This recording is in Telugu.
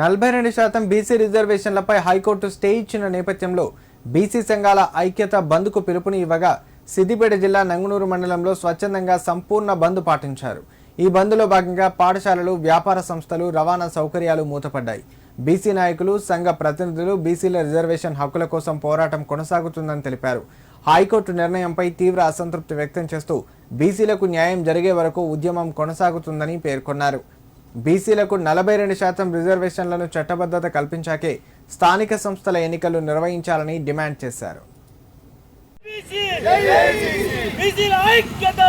42% బీసీ రిజర్వేషన్లపై హైకోర్టు స్టే ఇచ్చిన నేపథ్యంలో బీసీ సంఘాల ఐక్యత బంద్కు పిలుపుని ఇవ్వగా సిద్దిపేట జిల్లా నంగునూరు మండలంలో స్వచ్ఛందంగా సంపూర్ణ బంద్ పాటించారు. ఈ బంద్లో భాగంగా పాఠశాలలు, వ్యాపార సంస్థలు, రవాణా సౌకర్యాలు మూతపడ్డాయి. బీసీ నాయకులు, సంఘ ప్రతినిధులు బీసీల రిజర్వేషన్ హక్కుల కోసం పోరాటం కొనసాగుతుందని తెలిపారు. హైకోర్టు నిర్ణయంపై తీవ్ర అసంతృప్తి వ్యక్తం చేస్తూ బీసీలకు న్యాయం జరిగే వరకు ఉద్యమం కొనసాగుతుందని పేర్కొన్నారు. బీసీలకు 42% రిజర్వేషన్లను చట్టబద్ధత కల్పించాకే స్థానిక సంస్థల ఎన్నికలు నిర్వహించాలని డిమాండ్ చేశారు. బీసీల ఐక్యత